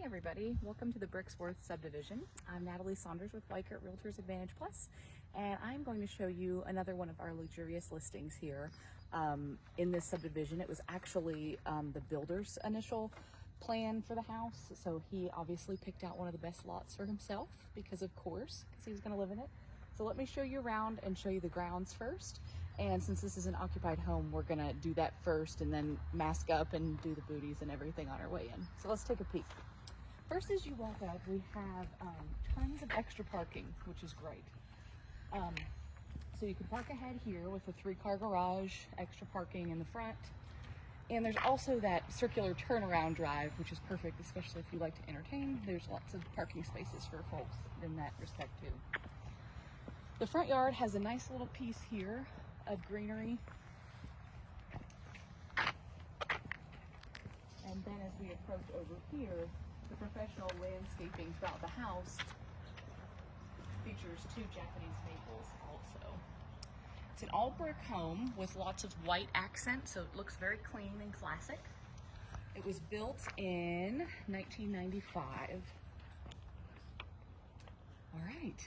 Hey everybody, welcome to the Brixworth subdivision. I'm Natalie Saunders with Weichert Realtors Advantage Plus, and I'm going to show you another one of our luxurious listings here in this subdivision. It was actually the builder's initial plan for the house, so he obviously picked out one of the best lots for himself because he was going to live in it. So let me show you around and show you the grounds first. And since this is an occupied home, we're gonna do that first and then mask up and do the booties and everything on our way in. So let's take a peek. First, as you walk up, we have tons of extra parking, which is great. So you can park ahead here with a 3-car garage, extra parking in the front. And there's also that circular turnaround drive, which is perfect, especially if you like to entertain. There's lots of parking spaces for folks in that respect too. The front yard has a nice little piece here of greenery. And then as we approach over here, the professional landscaping throughout the house features 2 Japanese maples also. It's an all brick home with lots of white accent, so it looks very clean and classic. It was built in 1995. All right.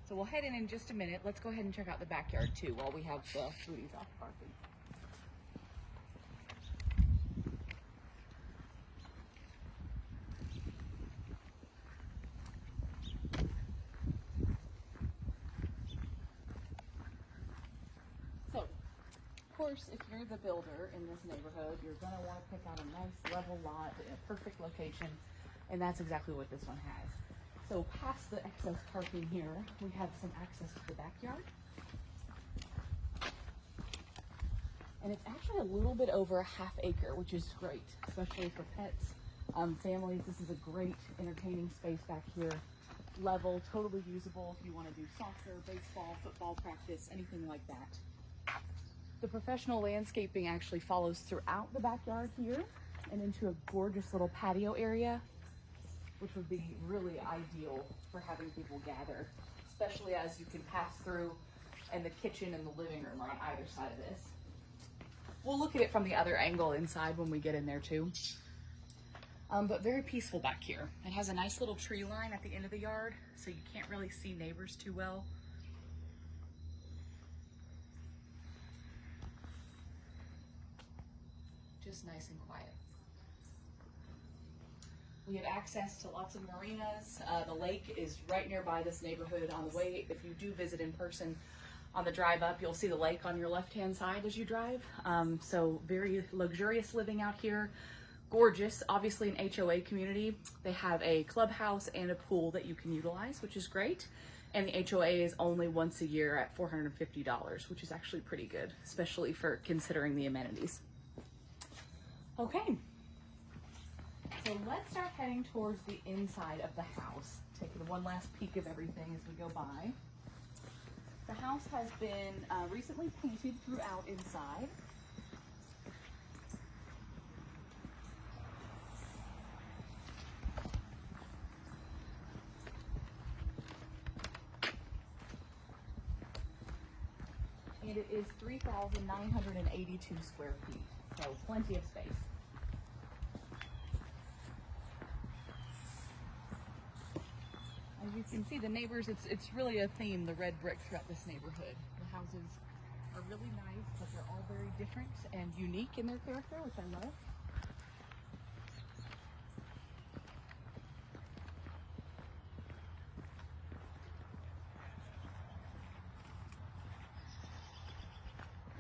So we'll head in just a minute. Let's go ahead and check out the backyard too while we have the booties off parking. So, of course, if you're the builder in this neighborhood, you're gonna want to pick out a nice level lot in a perfect location, and that's exactly what this one has. So past the excess parking here, we have some access to the backyard. And it's actually a little bit over a ½ acre, which is great, especially for pets, families. This is a great entertaining space back here. Level, totally usable if you want to do soccer, baseball, football practice, anything like that. The professional landscaping actually follows throughout the backyard here and into a gorgeous little patio area, which would be really ideal for having people gather, especially as you can pass through and the kitchen and the living room are on either side of this. We'll look at it from the other angle inside when we get in there too. But very peaceful back here. It has a nice little tree line at the end of the yard, so you can't really see neighbors too well. Just nice and quiet. We have access to lots of marinas. The lake is right nearby this neighborhood on the way. If you do visit in person on the drive up, you'll see the lake on your left-hand side as you drive. So very luxurious living out here. Gorgeous, obviously an HOA community. They have a clubhouse and a pool that you can utilize, which is great. And the HOA is only once a year at $450, which is actually pretty good, especially for considering the amenities. Okay. So let's start heading towards the inside of the house, taking one last peek of everything as we go by. The house has been recently painted throughout inside. And it is 3,982 square feet, so plenty of space. As you can see, the neighbors, it's really a theme, the red brick throughout this neighborhood. The houses are really nice, but they're all very different and unique in their character, which I love.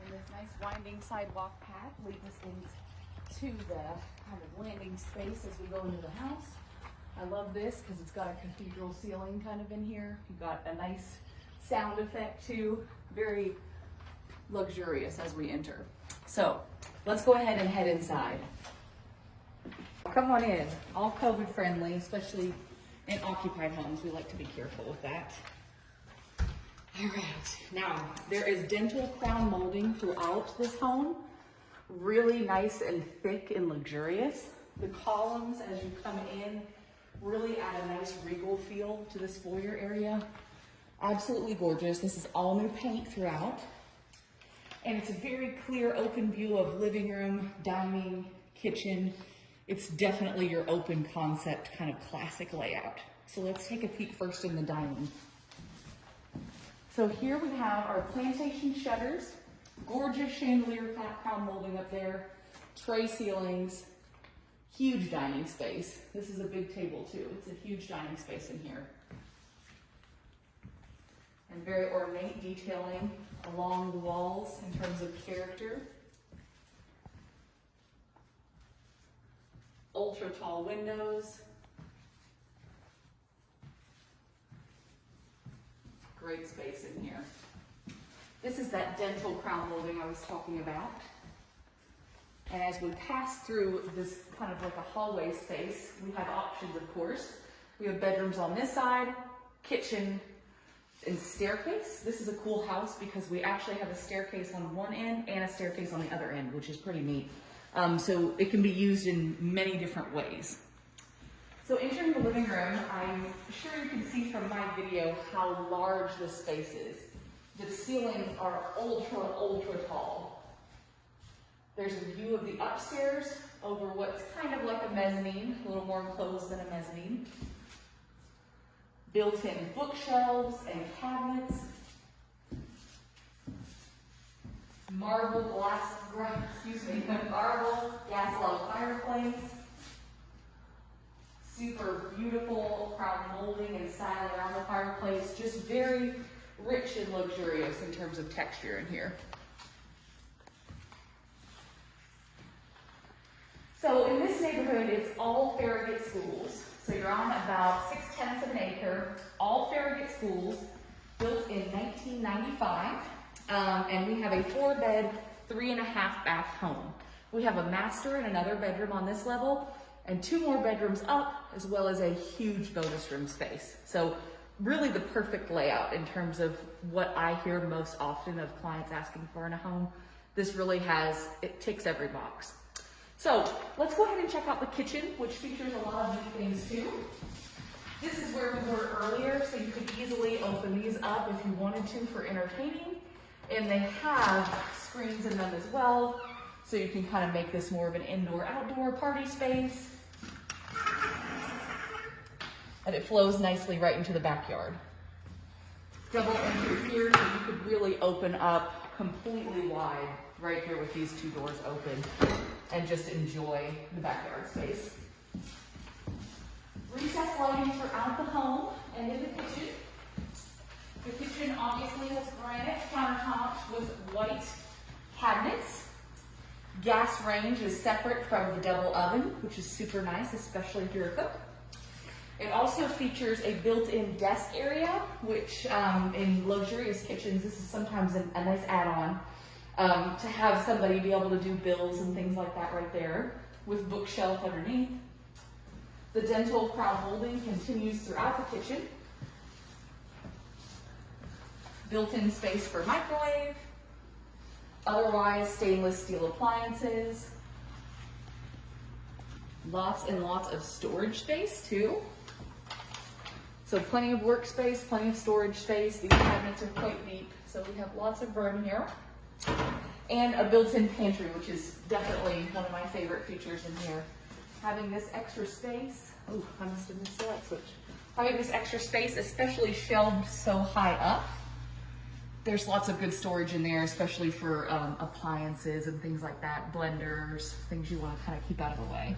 And this nice winding sidewalk path leads us into the kind of landing space as we go into the house. I love this because it's got a cathedral ceiling kind of in here. You've got a nice sound effect too. Very luxurious as we enter. So let's go ahead and head inside. Come on in. All COVID friendly, especially in occupied homes. We like to be careful with that. All right. Now, there is dental crown molding throughout this home. Really nice and thick and luxurious. The columns as you come in really add a nice regal feel to this foyer area. Absolutely gorgeous. This is all new paint throughout. And it's a very clear open view of living room, dining, kitchen, it's definitely your open concept kind of classic layout. So let's take a peek first in the dining. So here we have our plantation shutters, gorgeous chandelier crown molding up there, tray ceilings, huge dining space. This is a big table too. It's a huge dining space in here. And very ornate detailing along the walls in terms of character. Ultra tall windows. Great space in here. This is that dental crown molding I was talking about. And as we pass through this kind of like a hallway space, we have options, of course. We have bedrooms on this side, kitchen, and staircase. This is a cool house because we actually have a staircase on one end and a staircase on the other end, which is pretty neat. So it can be used in many different ways. So entering the living room, I'm sure you can see from my video how large this space is. The ceilings are ultra, ultra tall. There's a view of the upstairs over what's kind of like a mezzanine, a little more enclosed than a mezzanine. Built-in bookshelves and cabinets. Marble gas log fireplace. Super beautiful crown molding and styling around the fireplace. Just very rich and luxurious in terms of texture in here. So in this neighborhood, it's all Farragut schools. So you're on about 6/10 of an acre, all Farragut schools, built in 1995. And we have a 4-bed, 3.5-bath home. We have a master and another bedroom on this level, and 2 more bedrooms up, as well as a huge bonus room space. So really the perfect layout in terms of what I hear most often of clients asking for in a home. This really it ticks every box. So let's go ahead and check out the kitchen, which features a lot of neat things too. This is where we were earlier, so you could easily open these up if you wanted to for entertaining. And they have screens in them as well, so you can kind of make this more of an indoor-outdoor party space. And it flows nicely right into the backyard. Double entry here, so you could really open up completely wide right here with these 2 doors open and just enjoy the backyard space. Recessed lighting throughout the home and in the kitchen. The kitchen obviously has granite countertops with white cabinets. Gas range is separate from the double oven, which is super nice, especially if you're a cook. It also features a built-in desk area, which in luxurious kitchens, this is sometimes a nice add-on to have somebody be able to do bills and things like that right there, with bookshelf underneath. The dental crown molding continues throughout the kitchen. Built-in space for microwave, otherwise stainless steel appliances, lots and lots of storage space too. So plenty of workspace, plenty of storage space. These cabinets are quite deep, so we have lots of room here. And a built-in pantry, which is definitely one of my favorite features in here. Having this extra space, oh, I must have missed the light switch. Having this extra space, especially shelved so high up, there's lots of good storage in there, especially for appliances and things like that, blenders, things you want to kind of keep out of the way.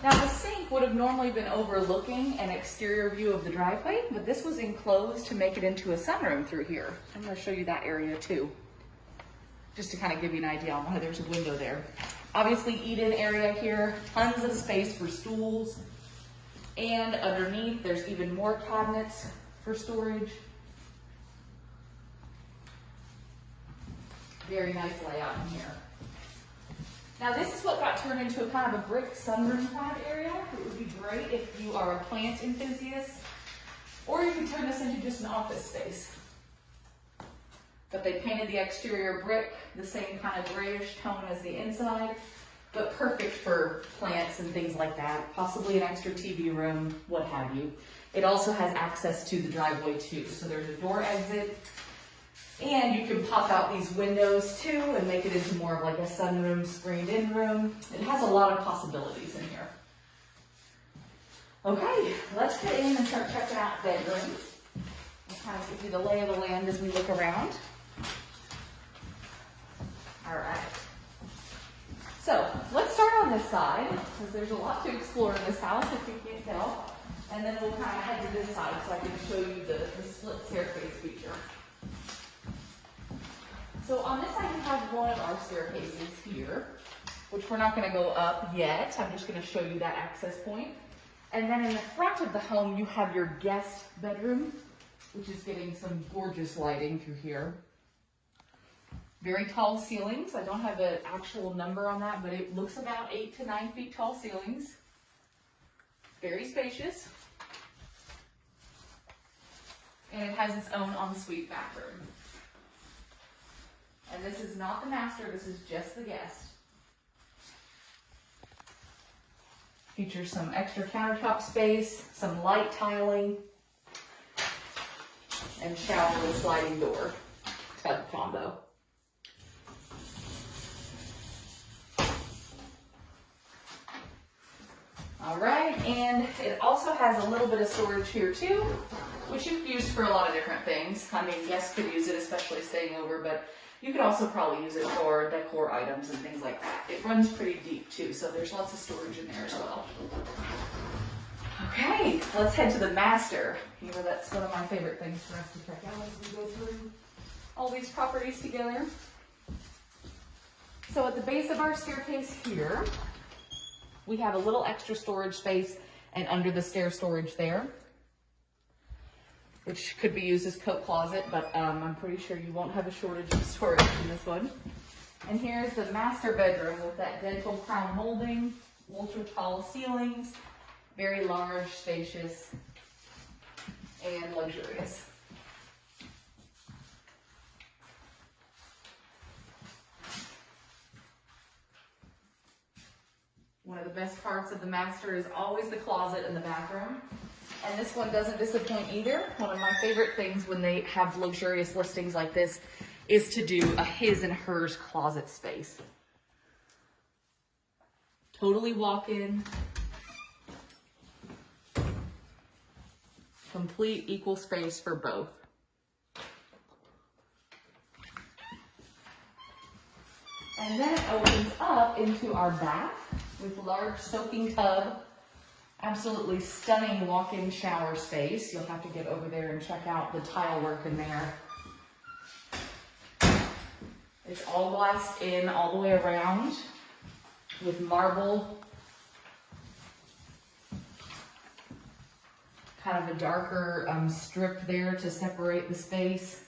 Now the sink would have normally been overlooking an exterior view of the driveway, but this was enclosed to make it into a sunroom through here. I'm going to show you that area too, just to kind of give you an idea on why there's a window there. Obviously eat-in area here, tons of space for stools, and underneath there's even more cabinets for storage. Very nice layout in here. Now this is what got turned into a kind of a brick sunroom kind of area. It would be great if you are a plant enthusiast, or you could turn this into just an office space. But they painted the exterior brick the same kind of grayish tone as the inside, but perfect for plants and things like that, possibly an extra TV room, what have you. It also has access to the driveway too. So there's a door exit And you can pop out these windows too and make it into more of like a sunroom, screened-in room. It has a lot of possibilities in here. Okay, let's get in and start checking out bedrooms. I'll kind of give you the lay of the land as we look around. All right. So let's start on this side, because there's a lot to explore in this house, if you can't tell. And then we'll kind of head to this side so I can show you the split staircase feature. So on this side, we have one of our staircases here, which we're not going to go up yet. I'm just going to show you that access point. And then in the front of the home, you have your guest bedroom, which is getting some gorgeous lighting through here. Very tall ceilings. I don't have an actual number on that, but it looks about 8 to 9 feet tall ceilings. Very spacious. And it has its own ensuite bathroom. And this is not the master, this is just the guest. Features some extra countertop space, some light tiling, and shower with sliding door tub combo. All right, and it also has a little bit of storage here too, which you can use for a lot of different things. I mean, guests could use it, especially staying over, but you could also probably use it for decor items and things like that. It runs pretty deep too, so there's lots of storage in there as well. Okay, let's head to the master. You know, that's one of my favorite things for us to check out as we go through all these properties together. So at the base of our staircase here, we have a little extra storage space, and under the stair storage there, which could be used as coat closet, but I'm pretty sure you won't have a shortage of storage in this one. And here's the master bedroom with that dental crown molding, ultra tall ceilings, very large, spacious, and luxurious. One of the best parts of the master is always the closet in the bathroom. And this one doesn't disappoint either. One of my favorite things when they have luxurious listings like this is to do a his and hers closet space. Totally walk-in. Complete equal space for both. And then it opens up into our bath with large soaking tub. Absolutely stunning walk-in shower space. You'll have to get over there and check out the tile work in there. It's all glassed in all the way around with marble. Kind of a darker strip there to separate the space.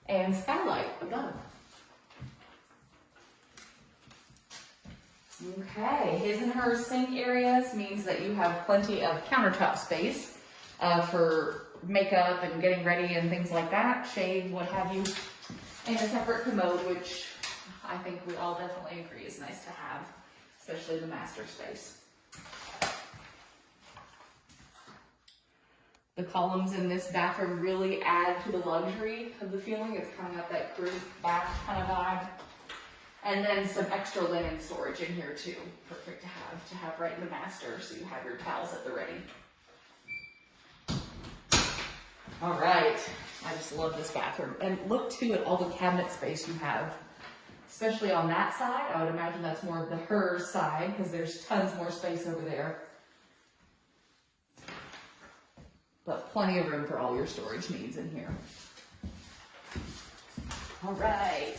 And skylight above. Okay, his and her sink areas means that you have plenty of countertop space for makeup and getting ready and things like that, shave, what have you, and a separate commode, which I think we all definitely agree is nice to have, especially the master space. The columns in this bathroom really add to the luxury of the feeling. It's kind of got that cruise bath kind of vibe. And then some extra linen storage in here too. Perfect to have right in the master, so you have your towels at the ready. All right, I just love this bathroom. And look too at all the cabinet space you have, especially on that side. I would imagine that's more of the hers side, because there's tons more space over there. But plenty of room for all your storage needs in here. All right.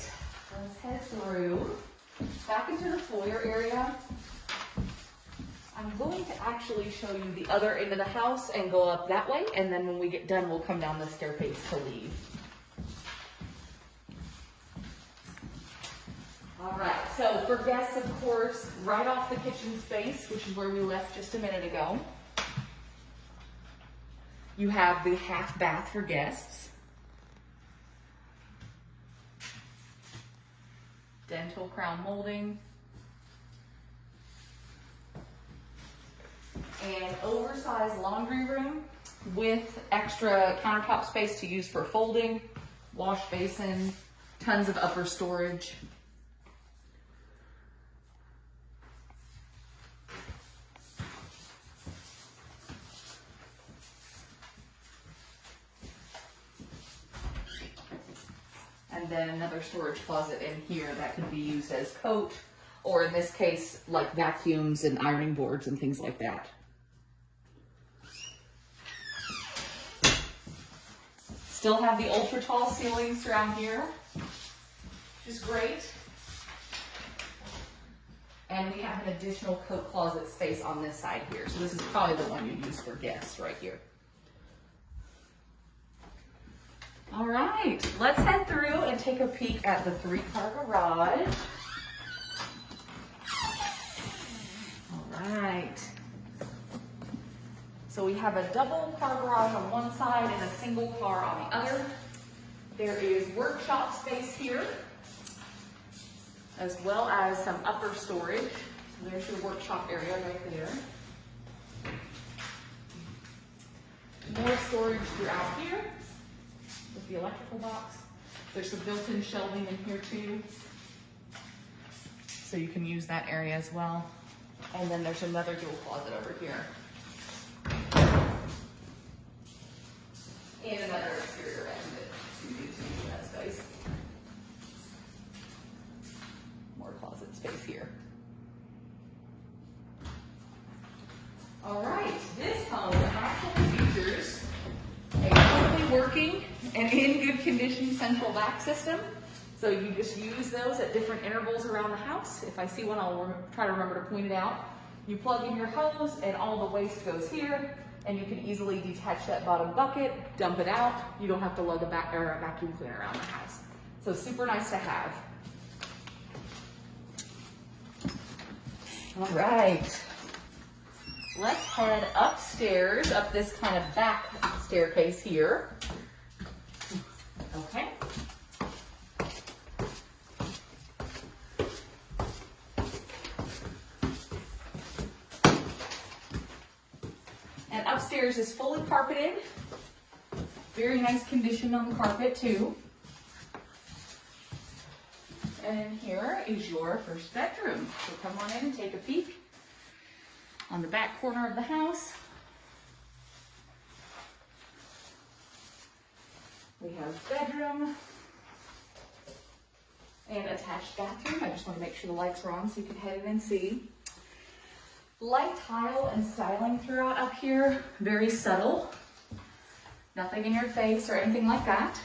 Let's head through back into the foyer area. I'm going to actually show you the other end of the house and go up that way, and then when we get done, we'll come down the staircase to leave. All right, so for guests, of course, right off the kitchen space, which is where we left just a minute ago, you have the half bath for guests. Dental crown molding. And oversized laundry room with extra countertop space to use for folding, wash basin, tons of upper storage. And then another storage closet in here that could be used as coat, or in this case, like vacuums and ironing boards and things like that. Still have the ultra tall ceilings throughout here, which is great. And we have an additional coat closet space on this side here. So this is probably the one you use for guests right here. All right, let's head through and take a peek at the 3-car garage. All right. So we have a double car garage on one side and a single car on the other. There is workshop space here, as well as some upper storage. So there's your workshop area right there. More storage throughout here with the electrical box. There's some built-in shelving in here too, so you can use that area as well. And then there's another dual closet over here. And another exterior exit to use that space. More closet space here. All right, this home actually features a totally working and in good condition central vac system. So you just use those at different intervals around the house. If I see one, I'll try to remember to point it out. You plug in your hose and all the waste goes here, and you can easily detach that bottom bucket, dump it out. You don't have to lug a vacuum cleaner around the house. So super nice to have. All right, let's head upstairs, up this kind of back staircase here. Okay. And upstairs is fully carpeted. Very nice condition on the carpet too. And here is your first bedroom. So come on in and take a peek. On the back corner of the house, we have bedroom and attached bathroom. I just want to make sure the lights are on so you can head in and see. Light tile and styling throughout up here, very subtle. Nothing in your face or anything like that.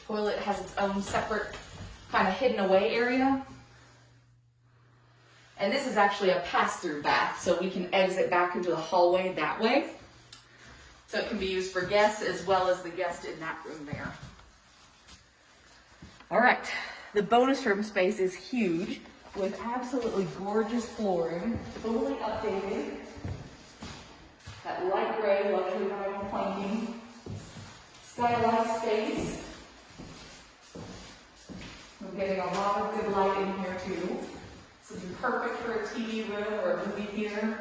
Toilet has its own separate kind of hidden away area. And this is actually a pass-through bath, so we can exit back into the hallway that way. So it can be used for guests as well as the guest in that room there. All right, the bonus room space is huge with absolutely gorgeous flooring, totally updated. That light gray luxury vinyl planking, skylight space. We're getting a lot of good light in here too. This would be perfect for a TV room or a movie theater.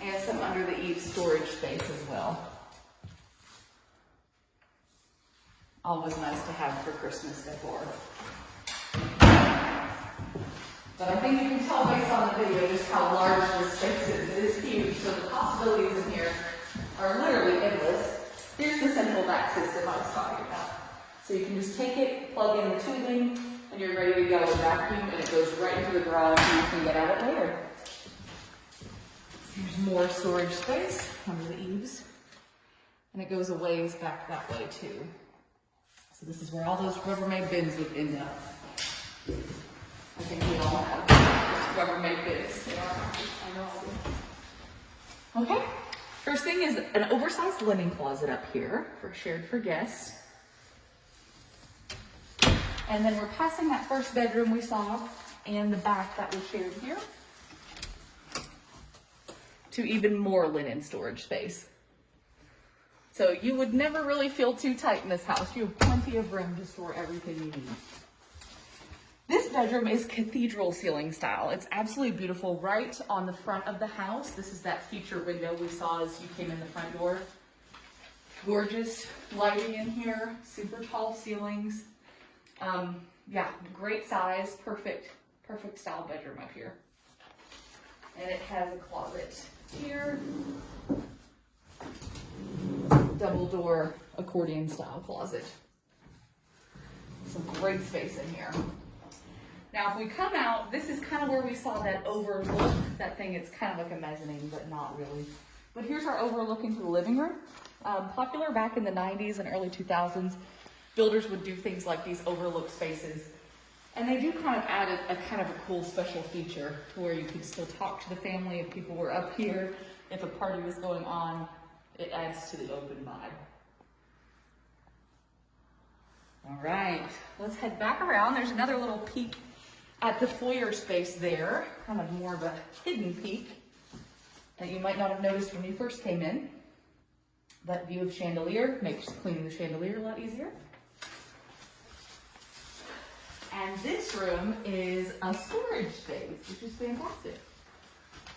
And some under the eaves storage space as well. Always nice to have for Christmas decor. But I think you can tell based on the video just how large this space is. It is huge, so the possibilities in here are literally endless. Here's the central vac system I was talking about. So you can just take it, plug in the tubing, and you're ready to go with vacuum, and it goes right into the garage and you can get at it later. There's more storage space under the eaves. And it goes a ways back that way too. So this is where all those Rubbermaid bins would end up. I think we all have Rubbermaid bins in our house. I know all do. Okay, first thing is an oversized linen closet up here shared for guests. And then we're passing that first bedroom we saw and the back that was shared here to even more linen storage space. So you would never really feel too tight in this house. You have plenty of room to store everything you need. This bedroom is cathedral ceiling style. It's absolutely beautiful right on the front of the house. This is that feature window we saw as you came in the front door. Gorgeous lighting in here, super tall ceilings. Yeah, great size, perfect style bedroom up here. And it has a closet here. Double door accordion style closet. Some great space in here. Now if we come out, this is kind of where we saw that overlook. That thing, it's kind of like a mezzanine, but not really. But here's our overlook into the living room. Popular back in the 90s and early 2000s. Builders would do things like these overlook spaces. And they do kind of add a kind of a cool special feature to where you could still talk to the family if people were up here. If a party was going on, it adds to the open vibe. All right, let's head back around. There's another little peek at the foyer space there, kind of more of a hidden peek that you might not have noticed when you first came in. That view of chandelier makes cleaning the chandelier a lot easier. And this room is a storage space, which is fantastic.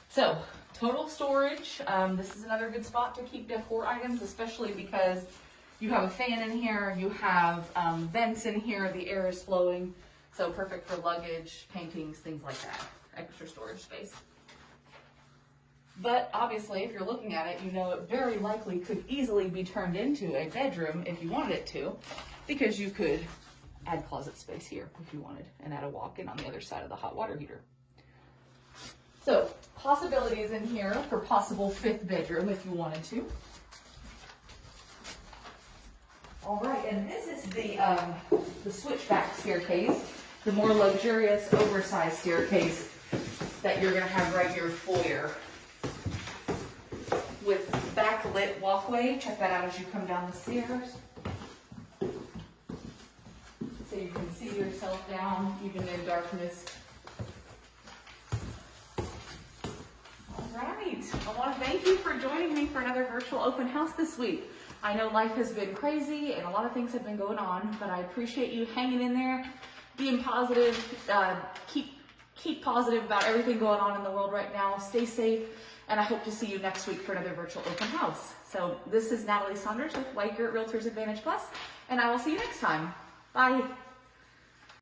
So, total storage. This is another good spot to keep decor items, especially because you have a fan in here, you have vents in here, the air is flowing, so perfect for luggage, paintings, things like that. Extra storage space. But obviously, if you're looking at it, you know it very likely could easily be turned into a bedroom if you wanted it to, because you could add closet space here if you wanted, and add a walk-in on the other side of the hot water heater. So, possibilities in here for possible 5th bedroom if you wanted to. All right, and this is the switchback staircase, the more luxurious, oversized staircase that you're gonna have right in your foyer. With backlit walkway, check that out as you come down the stairs. So you can see yourself down even in darkness. All right, I want to thank you for joining me for another virtual open house this week. I know life has been crazy and a lot of things have been going on, but I appreciate you hanging in there, being positive, keep positive about everything going on in the world right now. Stay safe, and I hope to see you next week for another virtual open house. So this is Natalie Saunders with Weichert Realtors Advantage Plus, and I will see you next time. Bye.